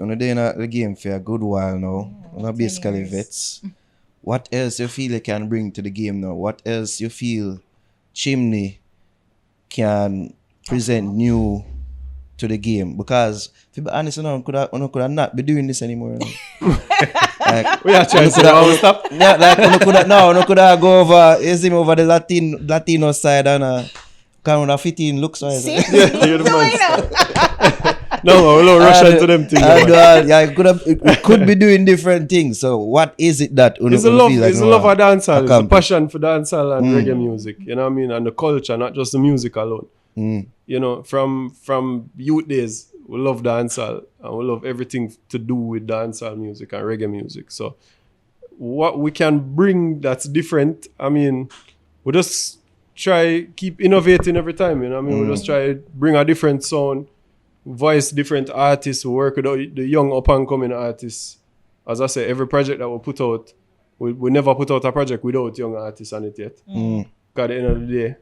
on the day in the game for a good while now. Yeah, On basically years. vets. What else you feel you can bring to the game now? What else you feel Chimney can present new to the game? Because to be honest, you know, could have not be doing this anymore. You know? Like, We are trying to stop. yeah, like no could have go over is him over the Latino side and kind of fitting looks wise. Seriously? Yeah, you're the No, man. you know. No, we'll rush into them things. man. Yeah, it could be doing different things. So what is it that It's a feel love, like it's a love of dancehall, it's a accomplish? passion for dancehall and reggae music. You know what I mean? And the culture, not just the music alone. You know, from youth days, we love dancehall and we love everything to do with dancehall music and reggae music. So what we can bring that's different, I mean, we just try keep innovating every time. You know what I mean? We just try bring a different sound, voice different artists, we work with the young up and coming artists. As I say, every project that we put out, we never put out a project without young artists on it yet. Because at the end of the day,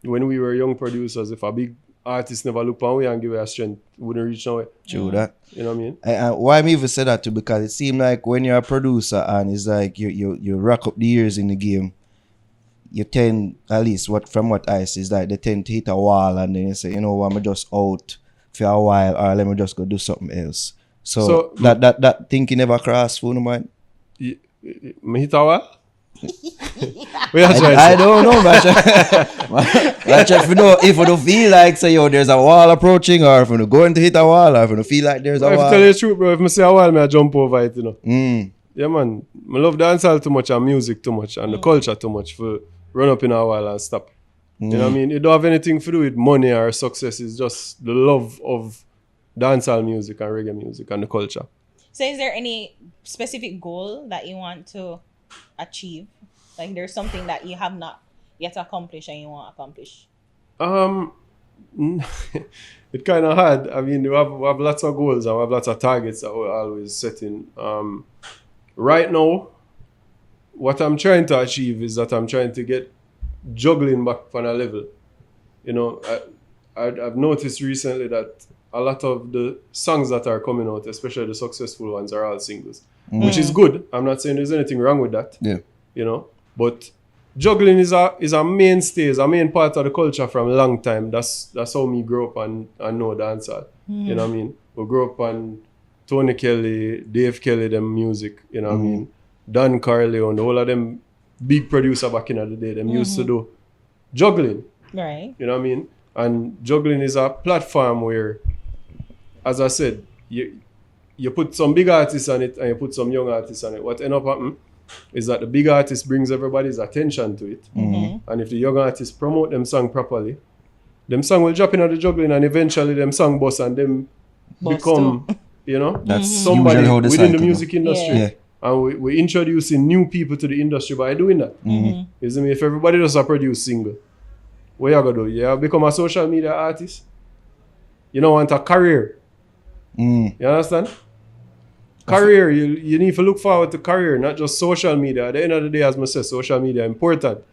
when we were young producers, if a big artist never look on we and give us strength, we wouldn't reach nowhere. True that. You know what I mean? Why me even say that too? Because it seems like when you're a producer and it's like you rack up the years in the game, you tend, at least from what I see, is like they tend to hit a wall and then you say, you know what, I'm just out for a while or let me just go do something else. So that thinking never crossed through my mind. Me hit a wall? We are trying I don't know, man. If you don't feel like say yo, there's a wall approaching, or if you going to hit a wall, or if you don't feel like there's a If wall. I tell you the truth, bro, if I see a wall, I jump over it, you know. Yeah, man. I love dancehall too much and music too much and the culture too much for run up in a wall and stop. You know what I mean? It don't have anything to do with money or success. It's just the love of dancehall music and reggae music and the culture. So is there any specific goal that you want to achieve? Like there's something that you have not yet accomplished and you want to accomplish? It kind of hard. I mean, we have lots of goals and we have lots of targets that we're always setting. Right now, what I'm trying to achieve is that I'm trying to get juggling back on a level. You know, I've noticed recently that a lot of the songs that are coming out, especially the successful ones, are all singles, which is good. I'm not saying there's anything wrong with that. Yeah. You know, but juggling is a mainstay, is a main part of the culture from a long time. That's how me grow up and know dancehall. You know what I mean? We grew up on Tony Kelly, Dave Kelly, them music. You know what I mean? Don Corleone, all of them big producer back in the day. Them used to do juggling. Right. You know what I mean? And juggling is a platform where, as I said, you put some big artists on it and you put some young artists on it. What end up happening is that the big artist brings everybody's attention to it. And if the young artists promote them song properly, them song will drop in at the juggling and eventually them song boss and them become, you know, That's somebody usually how the within the cycle music industry. Yeah. And we're introducing new people to the industry by doing that. You see me? If everybody does a produce single, what you gonna do? You become a social media artist. You don't want a career. You understand? Career, you need to look forward to career, not just social media. At the end of the day, as I say, social media is important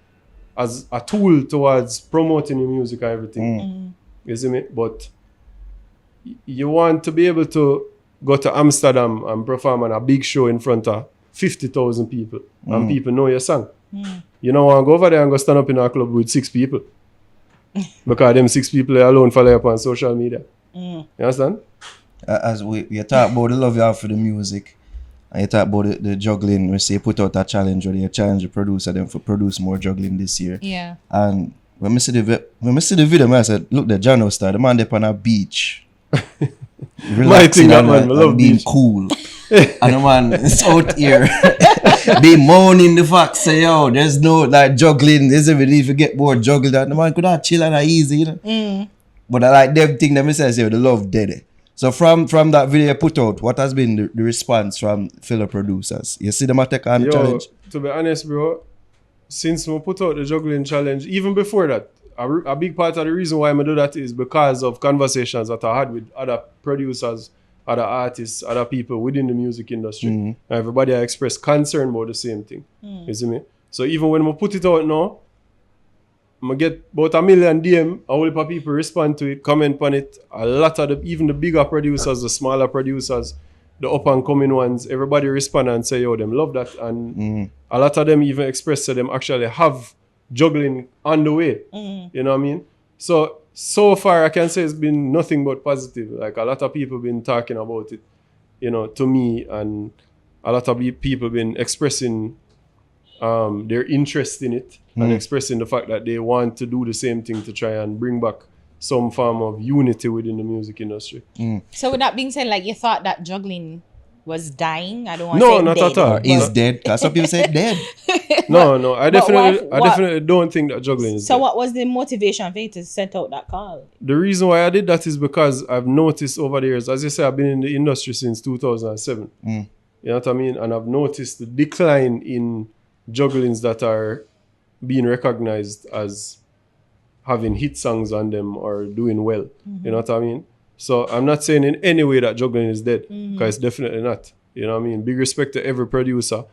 as a tool towards promoting your music and everything. You see me? But you want to be able to go to Amsterdam and perform on a big show in front of 50,000 people and people know your song. You don't want to go over there and go stand up in a club with 6 people because them 6 people are alone follow up on social media. You understand? As we talk about the love you have for the music, and you talk about the juggling, we say put out a challenge or you challenge the producer them for produce more juggling this year. Yeah. And when I see the video, I said, look, the Jano star, the man there on a beach. Relaxing and being beach. cool. And the man is out here be moaning the fact, say, yo, there's no like juggling, there's even if you get bored juggling, that the man could have chill and easy, you know. But I like them thing that me says, yo, the love dead. So from that video you put out, what has been the response from fellow producers? You see them take on the challenge? To be honest, bro, since we put out the juggling challenge, even before that, a big part of the reason why I do that is because of conversations that I had with other producers, other artists, other people within the music industry. And everybody expressed concern about the same thing. You see me? So even when we put it out now, I get about 1 million DM, a whole heap of people respond to it, comment on it. A lot of even the bigger producers, the smaller producers, the up and coming ones, everybody respond and say, yo, them love that. And a lot of them even express to them actually have juggling on the way. You know what I mean? So far I can say it's been nothing but positive. Like a lot of people been talking about it, you know, to me, and a lot of people been expressing their interest in it and expressing the fact that they want to do the same thing to try and bring back some form of unity within the music industry. So with that being said, like you thought that juggling was dying? I don't want No, to say not dead. at all. Or is dead? Because some people say dead. No, I what- definitely don't think that juggling is So dead. what was the motivation for you to set out that call? The reason why I did that is because I've noticed over the years, as you say, I've been in the industry since 2007. You know what I mean? And I've noticed the decline in jugglings that are being recognized as having hit songs on them or doing well. You know what I mean? So I'm not saying in any way that juggling is dead, because it's definitely not. You know what I mean? Big respect to every producer,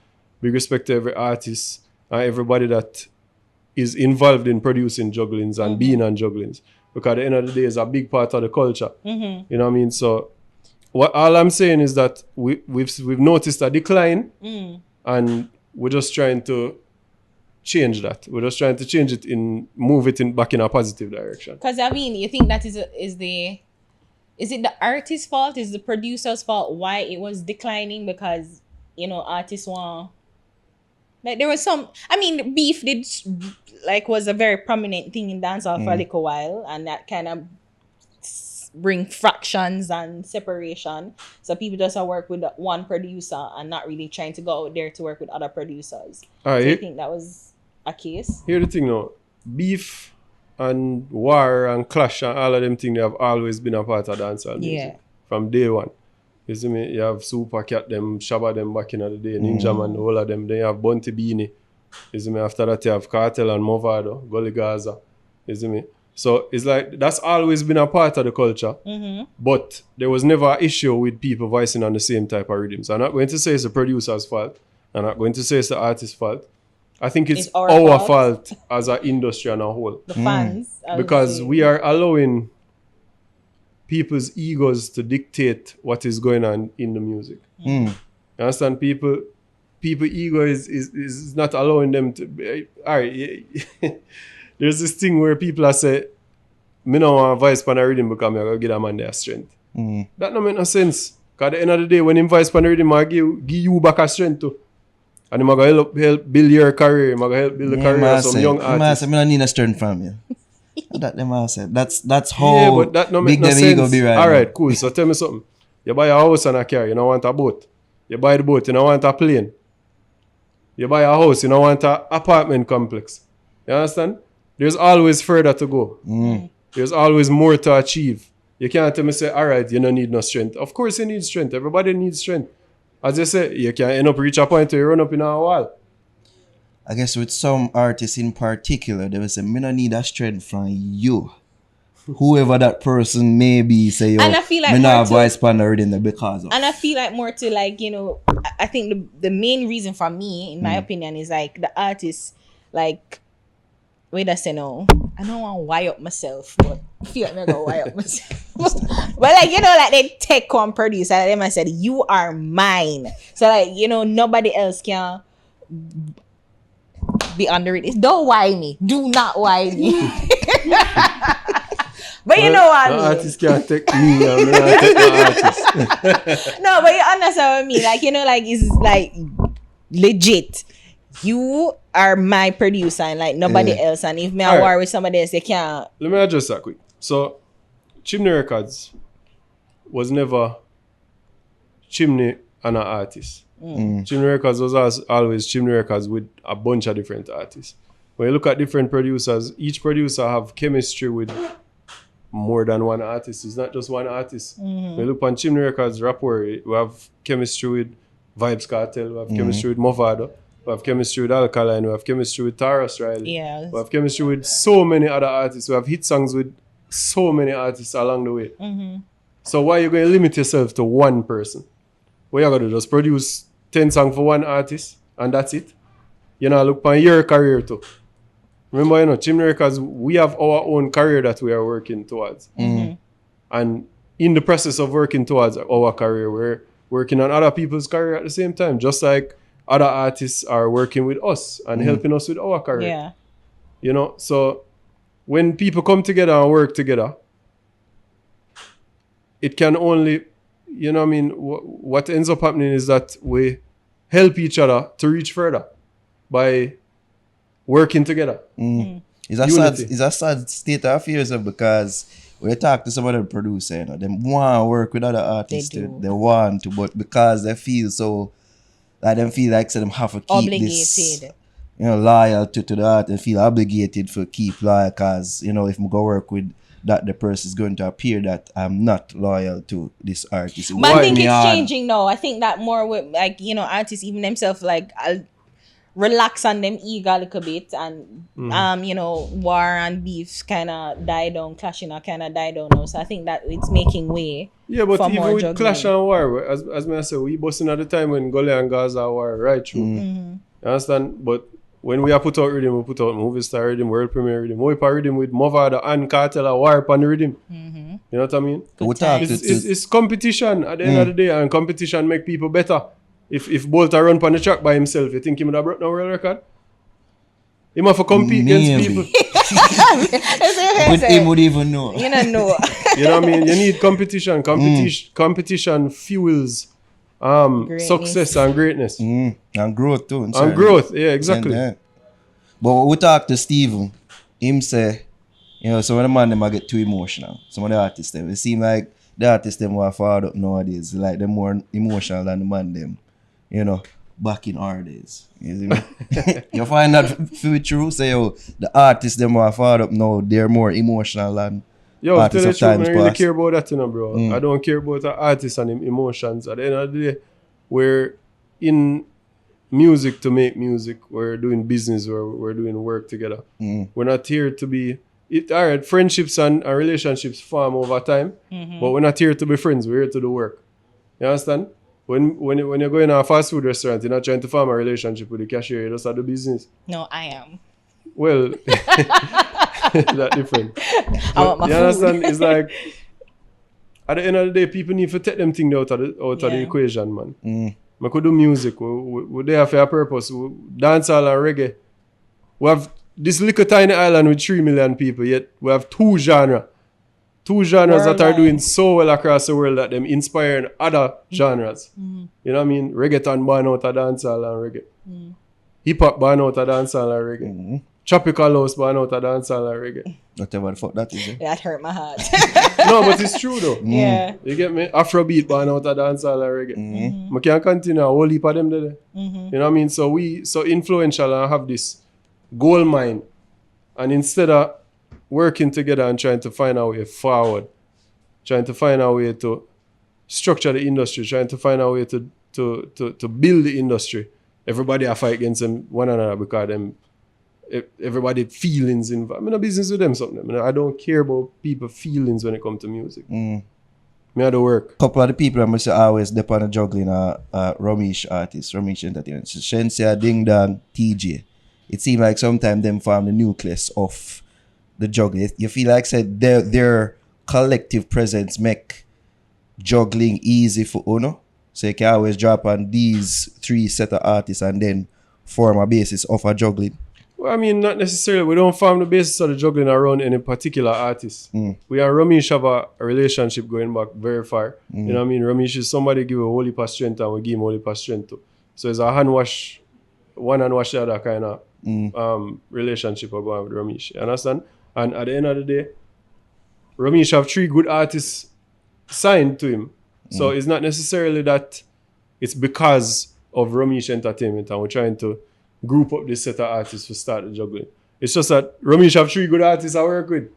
big respect to every artist, and everybody that is involved in producing jugglings and being on jugglings. Because at the end of the day, it's a big part of the culture. You know what I mean? So all I'm saying is that we've noticed a decline, and we're just trying to change that. We're just trying to change it move it back in a positive direction. Because I mean, you think that is it the artist's fault? Is the producer's fault why it was declining? Because, you know, artists want, like, there was some, I mean, beef was a very prominent thing in dancehall for a little while, and that kind of bring fractions and separation. So people just work with one producer and not really trying to go out there to work with other producers. All right, So you think that was a case? Here's the thing now. Beef and war and clash and all of them things, they have always been a part of dancehall music. From day one. You see me? You have Super Cat them, Shabba them back in the day, Ninja Man, all of them. Then you have Bunty Beanie. You see me? After that you have Cartel and Movado, Gully Gaza. You see me? So it's like that's always been a part of the culture. But there was never an issue with people voicing on the same type of rhythms. I'm not going to say it's the producer's fault. I'm not going to say it's the artist's fault. I think it's our fault as an industry and a whole. The fans. I would Because say. we are allowing people's egos to dictate what is going on in the music. You understand? People ego is not allowing them to. All right, there's this thing where people are say, "Me no want voice pan a rhythm because me gonna give a man their strength." That don't make no sense. Because at the end of the day, when him voice pan a rhythm, I give you back a strength too. And I'm going to help build your career. I'm going to help build the career of some young artists. I don't need a strength from you. That them all say. That's how but that no big make no them ego sense. be right All now. right, cool. So tell me something. You buy a house and a car, you don't want a boat. You buy the boat, you don't want a plane. You buy a house, you don't want an apartment complex. You understand? There's always further to go. There's always more to achieve. You can't tell me, say, all right, you don't need no strength. Of course you need strength. Everybody needs strength. As I say, you can end up reach a point where you run up in a wall. I guess with some artists in particular, they will say, me no need a strength from you. Whoever that person may be, say, yo, And I feel like me more not to- voice pan already in the because of. And I feel like more to, like, you know, I think the main reason for me, in my opinion, is like the artist, like, wait a second, no, I don't want to wire up myself, but I feel like I'm going to wire up myself. But like, you know, like they take one producer, and them I said, you are mine. So like, you know, nobody else can be under it. Don't wire me. Do not wire me. But you know what I The mean. artist can't take me, I'm not take the artist. No, but you understand what I mean. Like, you know, like, it's like legit. You are my producer and like nobody else. And if me I Alright. war with somebody else, they can't. Let me address that quick. So, Chimney Records was never Chimney and an artist. Chimney Records was always Chimney Records with a bunch of different artists. When you look at different producers, each producer have chemistry with more than one artist. It's not just one artist. When you look on Chimney Records rapport, we have chemistry with Vibes Cartel, we have chemistry with Movado, we have chemistry with Alkaline, we have chemistry with Taurus Riley. Yeah. We have chemistry with so many other artists. We have hit songs with so many artists along the way. So why are you going to limit yourself to one person? What you going to do? Just produce 10 songs for one artist and that's it? You know, look on your career too. Remember, you know, Chimney Records, we have our own career that we are working towards. And in the process of working towards our career, working on other people's career at the same time, just like other artists are working with us and helping us with our career. Yeah. You know, so when people come together and work together, it can only, you know what I mean, what ends up happening is that we help each other to reach further by working together. It's a sad state of affairs because when you talk to some of the producers, you know, they want to work with other artists. They want to, but because they feel so, like them feel like so them have to keep Obligated. this, you know, loyal to the artist. They feel obligated to keep loyal because, you know, if I go work with that, the person is going to appear that I'm not loyal to this artist. But I think it's changing now. I think that more with, like, you know, artists even themselves, like, I'll relax on them ego a little bit, and you know, war and beefs kind of die down, clashing kind of die down now. So I think that it's making way. Yeah, but for even more with juggling. clash and war, as I say, we busting at the time when Gully and Gaza war right through. You understand? But when we are put out rhythm, we put out movie star rhythm, world premiere rhythm. We put rhythm with Movada and Cartel a war on the rhythm. You know what I mean? It's competition at the end of the day, and competition make people better. If Bolt a run on the track by himself, you think he would have broke the world record? He must compete against people. But he would even know. You don't know. You know what I mean? You need competition. Competition fuels success and greatness. And growth too. And growth, yeah, exactly. But when we talk to Steven, him say, you know, some of the man them get too emotional. Some of the artists them, it seem like the artists them were far up nowadays. Like they're more emotional than the man them, you know, back in our days. You see me? You find that feel true? Say, yo, the artists them were far up now, they're more emotional than artists of times past. I really care about that, you know, bro. I don't care about the artists and emotions. At the end of the day, we're in music to make music. We're doing business, we're doing work together. We're not here to be... all right, friendships and relationships form over time, but we're not here to be friends. We're here to do work. You understand? When you're going to a fast food restaurant, you're not trying to form a relationship with the cashier. You just have the business. No, I am. Well, that's different. I want my you food. understand? It's like at the end of the day, people need to take them things out of the equation, man. We could do music. We're there for a purpose. Dancehall and reggae. We have this little tiny island with 3 million people, yet we have two genres that are doing so well across the world that them inspiring other genres. You know what I mean? Reggaeton born out of dancehall and reggae. Hip-hop born out of dancehall and reggae. Tropical house born out of dancehall and reggae. Whatever the fuck that is. That hurt my heart. No, but it's true though. Yeah. You get me? Afrobeat born out of dancehall and reggae. I can continue a whole heap of them there. You know what I mean? So we so influential and have this gold mine, and instead of working together and trying to find our way forward, trying to find our way to structure the industry, trying to find our way to build the industry, everybody I fight against them one another because them everybody feelings involved. I'm in a business with them something. I don't care about people feelings when it comes to music. Me have to work. Couple of the people I must say always dip on a juggling Ramesh artists, Ramesh Entertainment. So Shensia, Ding Dong, TJ. It seems like sometimes them form the nucleus of the juggling. You feel like said their collective presence make juggling easy for Uno. So you can always drop on these three set of artists and then form a basis of a juggling. Well, I mean, not necessarily. We don't form the basis of the juggling around any particular artist. We and Ramesh have a relationship going back very far. You know what I mean? Ramesh is somebody give a whole heap of strength and we give him a whole heap of strength too. So it's a hand wash, one hand wash the other kind of relationship we're going with Ramesh. You understand? And at the end of the day, Ramesh have 3 good artists signed to him. So it's not necessarily that it's because of Ramesh Entertainment and we're trying to group up this set of artists to start the juggling. It's just that Ramesh have 3 good artists I work with.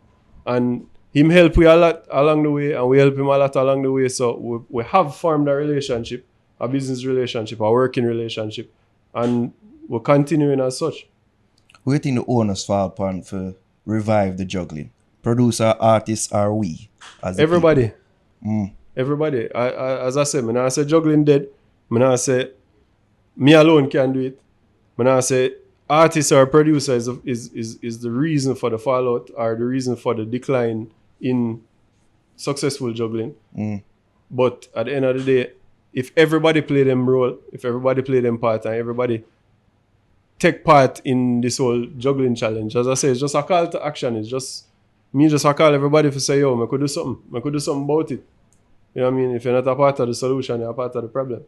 And him help we a lot along the way and we help him a lot along the way. So we have formed a relationship, a business relationship, a working relationship. And we're continuing as such. Who do you think the owners fall upon for revive the juggling? Producer, artists, or we? As everybody. Everybody. As I said, I say juggling dead. I say me alone can do it. I say artists or producer is the reason for the fallout or the reason for the decline in successful juggling. But at the end of the day, if everybody play them role, if everybody play them part, and everybody take part in this whole juggling challenge, as I say, it's just a call to action. It's just me just a call everybody to say, yo, I could do something. I could do something about it. You know what I mean? If you're not a part of the solution, you're a part of the problem.